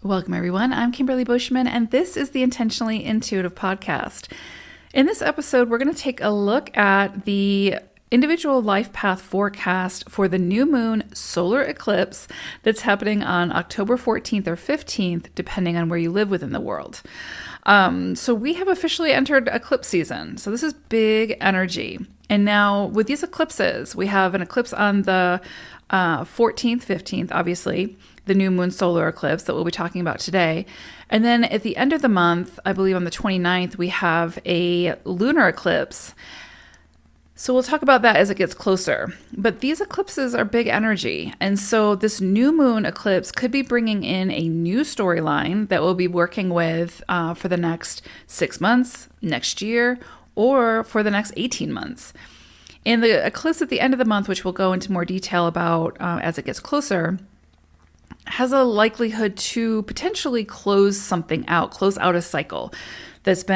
Welcome, everyone. I'm Kimberly Bushman, and this is the Intentionally Intuitive podcast. In this episode, we're going to take a look at the individual life path forecast for the new moon solar eclipse that's happening on October 14th or 15th, depending on where you live within the world. So we have officially entered eclipse season. So this is big energy. And now with these eclipses, we have an eclipse on the 14th, 15th, obviously, the new moon solar eclipse that we'll be talking about today. And then at the end of the month, I believe on the 29th, we have a lunar eclipse. So we'll talk about that as it gets closer. But these eclipses are big energy. And so this new moon eclipse could be bringing in a new storyline that we'll be working with for the next 6 months, next year, or for the next 18 months. And the eclipse at the end of the month, which we'll go into more detail about as it gets closer, has a likelihood to potentially close out a cycle we've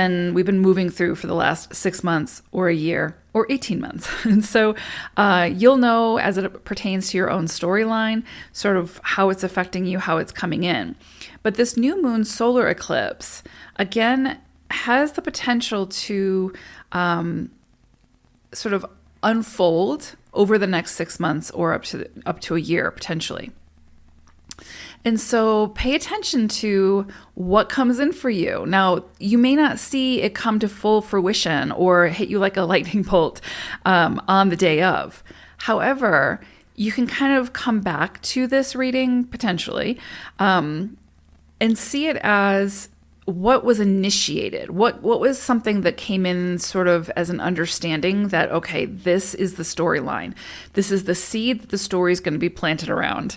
been moving through for the last 6 months or a year or 18 months. And so you'll know as it pertains to your own storyline, sort of how it's affecting you, how it's coming in. But this new moon solar eclipse, again, has the potential to sort of unfold over the next 6 months or up to a year, potentially. And so pay attention to what comes in for you. Now, you may not see it come to full fruition or hit you like a lightning bolt on the day of. However, you can kind of come back to this reading potentially and see it as what was initiated, what was something that came in sort of as an understanding that, okay, this is the storyline. This is the seed that the story is going to be planted around.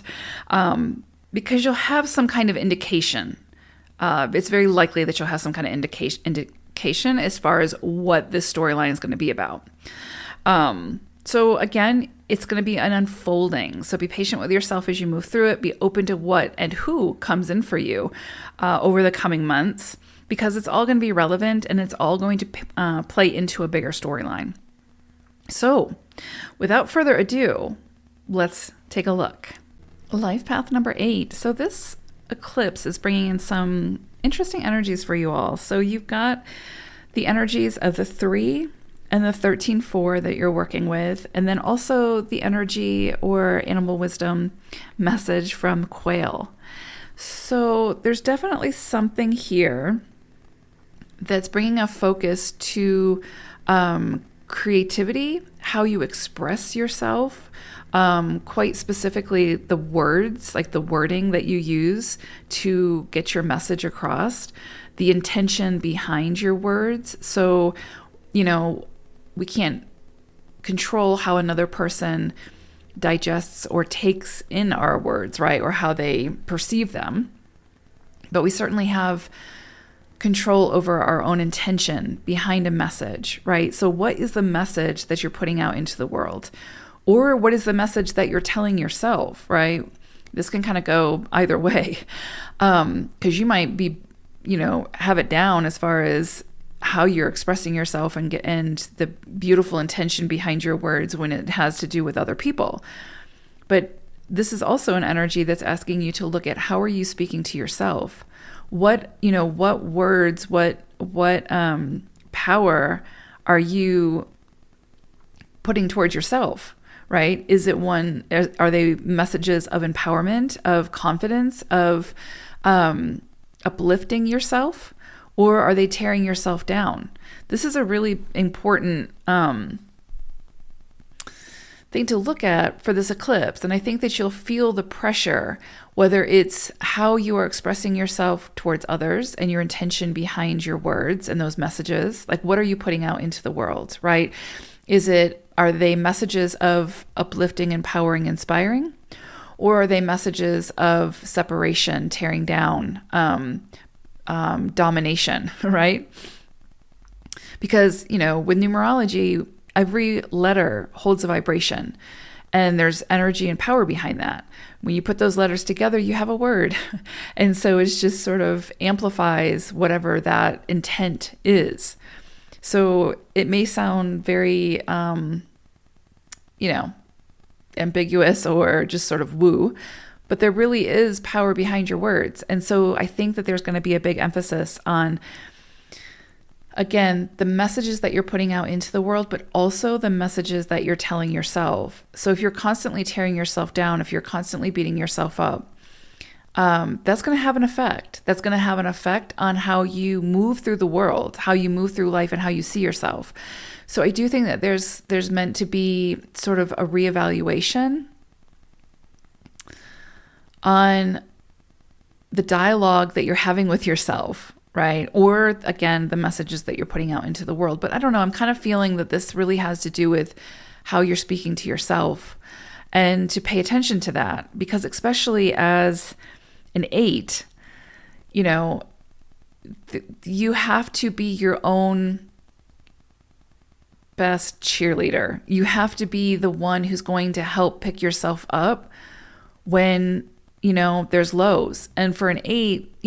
Because you'll have some kind of indication. It's very likely that you'll have some kind of indication as far as what this storyline is going to be about. So again, it's going to be an unfolding. So be patient with yourself as you move through it. Be open to what and who comes in for you over the coming months, because it's all going to be relevant and it's all going to play into a bigger storyline. So without further ado, let's take a look. Life path number 8. So this eclipse is bringing in some interesting energies for you all. So you've got the energies of the 3 and the 13-4 that you're working with, and then also the energy or animal wisdom message from quail. So there's definitely something here that's bringing a focus to creativity, how you express yourself, quite specifically the words, like the wording that you use to get your message across, the intention behind your words. So, we can't control how another person digests or takes in our words, right? Or how they perceive them. But we certainly have control over our own intention behind a message, right? So what is the message that you're putting out into the world? Or what is the message that you're telling yourself, right? This can kind of go either way. Because you might be, have it down as far as how you're expressing yourself and the beautiful intention behind your words when it has to do with other people. But this is also an energy that's asking you to look at how are you speaking to yourself? What words, what power are you putting towards yourself? Right? Is it are they messages of empowerment, of confidence, of uplifting yourself, or are they tearing yourself down? This is a really important thing to look at for this eclipse. And I think that you'll feel the pressure, whether it's how you are expressing yourself towards others and your intention behind your words and those messages. Like, what are you putting out into the world, right? Are they messages of uplifting, empowering, inspiring? Or are they messages of separation, tearing down, domination, right? Because, with numerology, every letter holds a vibration and there's energy and power behind that. When you put those letters together, you have a word. And so it just sort of amplifies whatever that intent is. So it may sound very, ambiguous or just sort of woo, but there really is power behind your words. And so I think that there's going to be a big emphasis on, again, the messages that you're putting out into the world, but also the messages that you're telling yourself. So if you're constantly tearing yourself down, if you're constantly beating yourself up, that's going to have an effect. That's going to have an effect on how you move through the world, how you move through life, and how you see yourself. So I do think that there's meant to be sort of a reevaluation on the dialogue that you're having with yourself, right? Or again, the messages that you're putting out into the world. But I don't know, I'm kind of feeling that this really has to do with how you're speaking to yourself, and to pay attention to that, because especially as an 8, you have to be your own best cheerleader. You have to be the one who's going to help pick yourself up when there's lows. And for an 8,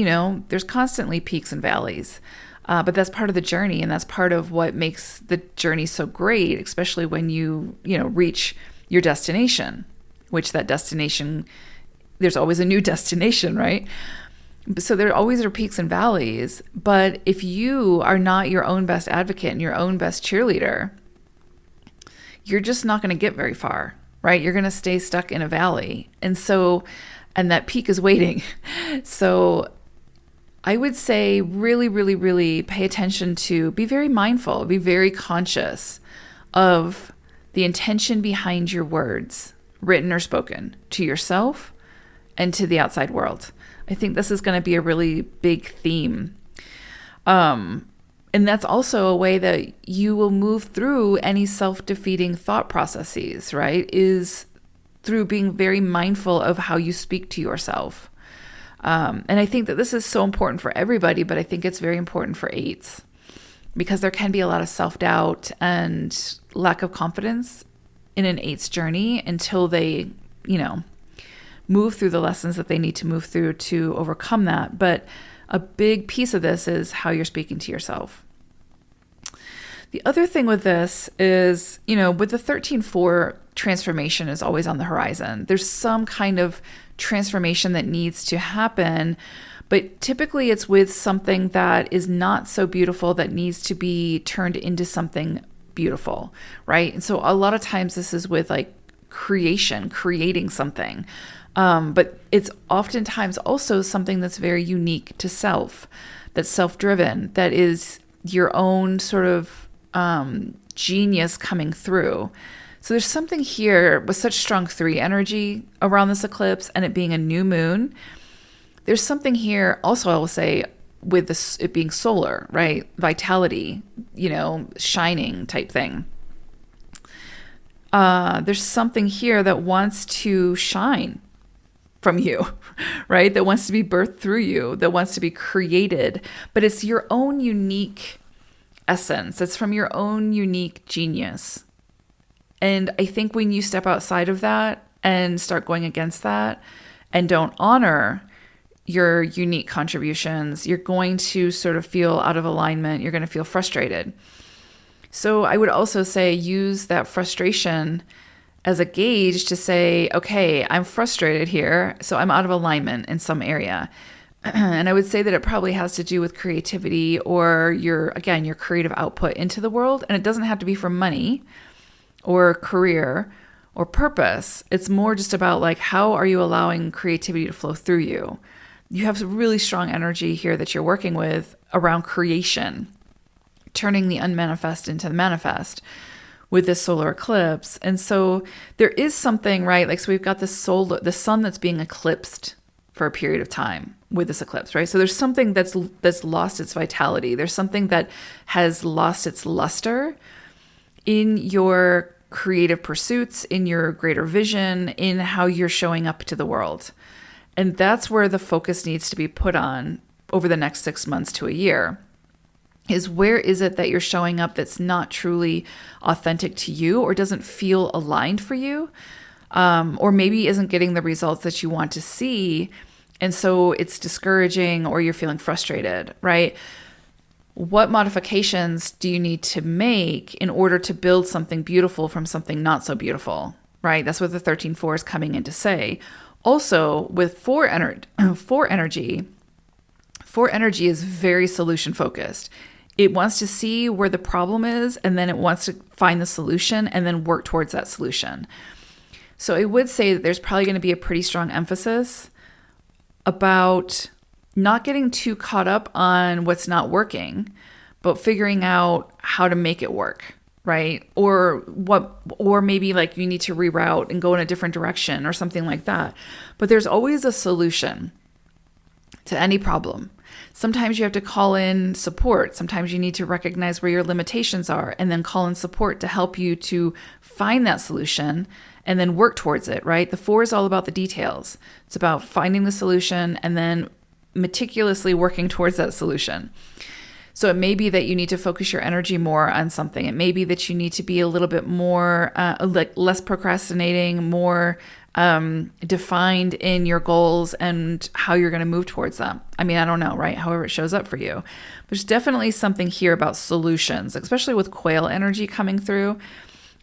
there's constantly peaks and valleys. But that's part of the journey, and that's part of what makes the journey so great, especially when you reach your destination, which that destination, there's always a new destination, right? So there always are peaks and valleys. But if you are not your own best advocate and your own best cheerleader, you're just not going to get very far, right? You're going to stay stuck in a valley. And that peak is waiting. So I would say really, really, really pay attention to, be very mindful, be very conscious of the intention behind your words, written or spoken, to yourself and to the outside world. I think this is going to be a really big theme. And that's also a way that you will move through any self-defeating thought processes, right? Is through being very mindful of how you speak to yourself. And I think that this is so important for everybody, but I think it's very important for 8s, because there can be a lot of self-doubt and lack of confidence in an 8's journey until they, move through the lessons that they need to move through to overcome that. But a big piece of this is how you're speaking to yourself. The other thing with this is, with the 13-4, transformation is always on the horizon. There's some kind of transformation that needs to happen, but typically it's with something that is not so beautiful that needs to be turned into something beautiful, right? And so a lot of times this is with like creating something. But it's oftentimes also something that's very unique to self, that's self-driven, that is your own sort of genius coming through. So there's something here with such strong 3 energy around this eclipse, and it being a new moon. There's something here also, I will say, with this, it being solar, right? Vitality, shining type thing. There's something here that wants to shine from you, right? That wants to be birthed through you, that wants to be created, but it's your own unique essence. It's from your own unique genius. And I think when you step outside of that and start going against that and don't honor your unique contributions, you're going to sort of feel out of alignment. You're going to feel frustrated. So I would also say use that frustration as a gauge to say, okay, I'm frustrated here, so I'm out of alignment in some area. And I would say that it probably has to do with creativity or your creative output into the world. And it doesn't have to be for money or career or purpose. It's more just about like, how are you allowing creativity to flow through you? You have some really strong energy here that you're working with around creation, turning the unmanifest into the manifest with this solar eclipse. And so there is something, right? Like, so we've got the sun that's being eclipsed for a period of time with this eclipse, right? So there's something that's lost its vitality. There's something that has lost its luster in your creative pursuits, in your greater vision, in how you're showing up to the world. And that's where the focus needs to be put on over the next 6 months to a year, is where is it that you're showing up that's not truly authentic to you or doesn't feel aligned for you, or maybe isn't getting the results that you want to see. And so it's discouraging or you're feeling frustrated, right? What modifications do you need to make in order to build something beautiful from something not so beautiful, right? That's what the 13-4 is coming in to say. Also, with four energy is very solution focused. It wants to see where the problem is, and then it wants to find the solution and then work towards that solution. So I would say that there's probably going to be a pretty strong emphasis about not getting too caught up on what's not working, but figuring out how to make it work, right? Or maybe like you need to reroute and go in a different direction or something like that. But there's always a solution to any problem. Sometimes you have to call in support. Sometimes you need to recognize where your limitations are and then call in support to help you to find that solution and then work towards it, right? The 4 is all about the details. It's about finding the solution and then meticulously working towards that solution. So it may be that you need to focus your energy more on something. It may be that you need to be a little bit more, less procrastinating, more defined in your goals and how you're going to move towards them. I mean, I don't know, right? However it shows up for you. There's definitely something here about solutions, especially with quail energy coming through,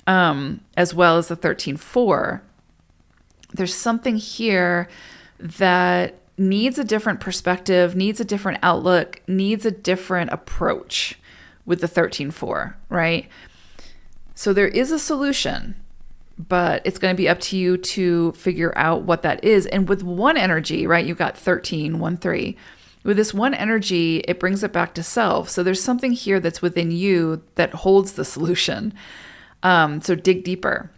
as well as the 13-4. There's something here that needs a different perspective, needs a different outlook, needs a different approach with the 13-4, right? So there is a solution, but it's going to be up to you to figure out what that is. And with one energy, right, you've got 13, 1, 3. With this one energy, it brings it back to self. So there's something here that's within you that holds the solution. So dig deeper.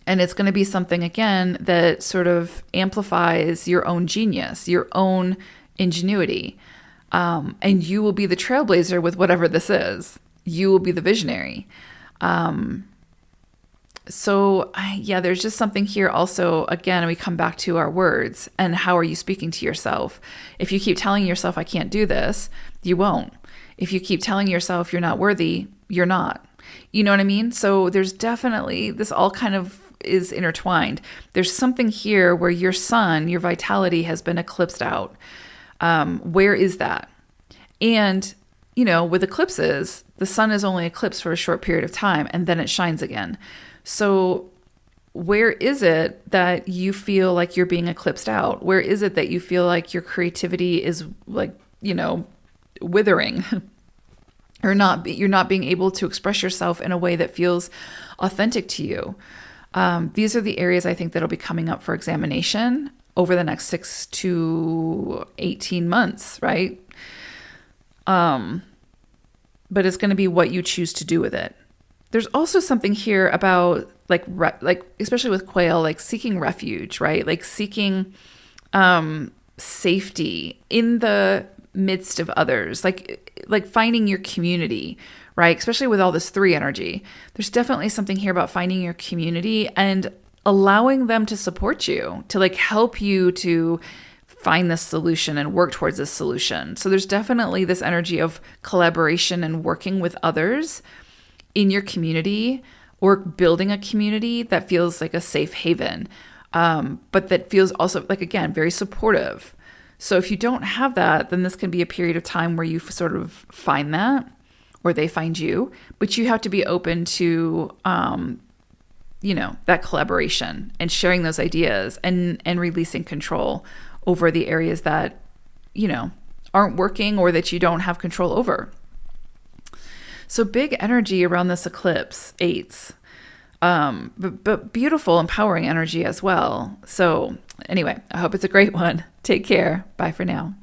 And it's going to be something, again, that sort of amplifies your own genius, your own ingenuity. And you will be the trailblazer with whatever this is. You will be the visionary. So there's just something here also, again, we come back to our words and how are you speaking to yourself? If you keep telling yourself, I can't do this, you won't. If you keep telling yourself you're not worthy, you're not. You know what I mean? So there's definitely, this all kind of is intertwined. There's something here where your sun, your vitality has been eclipsed out. Where is that? And, with eclipses, the sun is only eclipsed for a short period of time and then it shines again. So where is it that you feel like you're being eclipsed out? Where is it that you feel like your creativity is withering or you're not being able to express yourself in a way that feels authentic to you? These are the areas I think that'll be coming up for examination over the next 6 to 18 months, right? But it's going to be what you choose to do with it. There's also something here about like especially with quail, like seeking refuge, right? Like seeking safety in the midst of others, like finding your community, right? Especially with all this 3 energy. There's definitely something here about finding your community and allowing them to support you, to like help you to find this solution and work towards this solution. So there's definitely this energy of collaboration and working with others in your community or building a community that feels like a safe haven, but that feels also like, again, very supportive. So if you don't have that, then this can be a period of time where you sort of find that or they find you, but you have to be open to, that collaboration and sharing those ideas and releasing control over the areas that, aren't working or that you don't have control over. So big energy around this eclipse, 8s, but beautiful, empowering energy as well. So anyway, I hope it's a great one. Take care. Bye for now.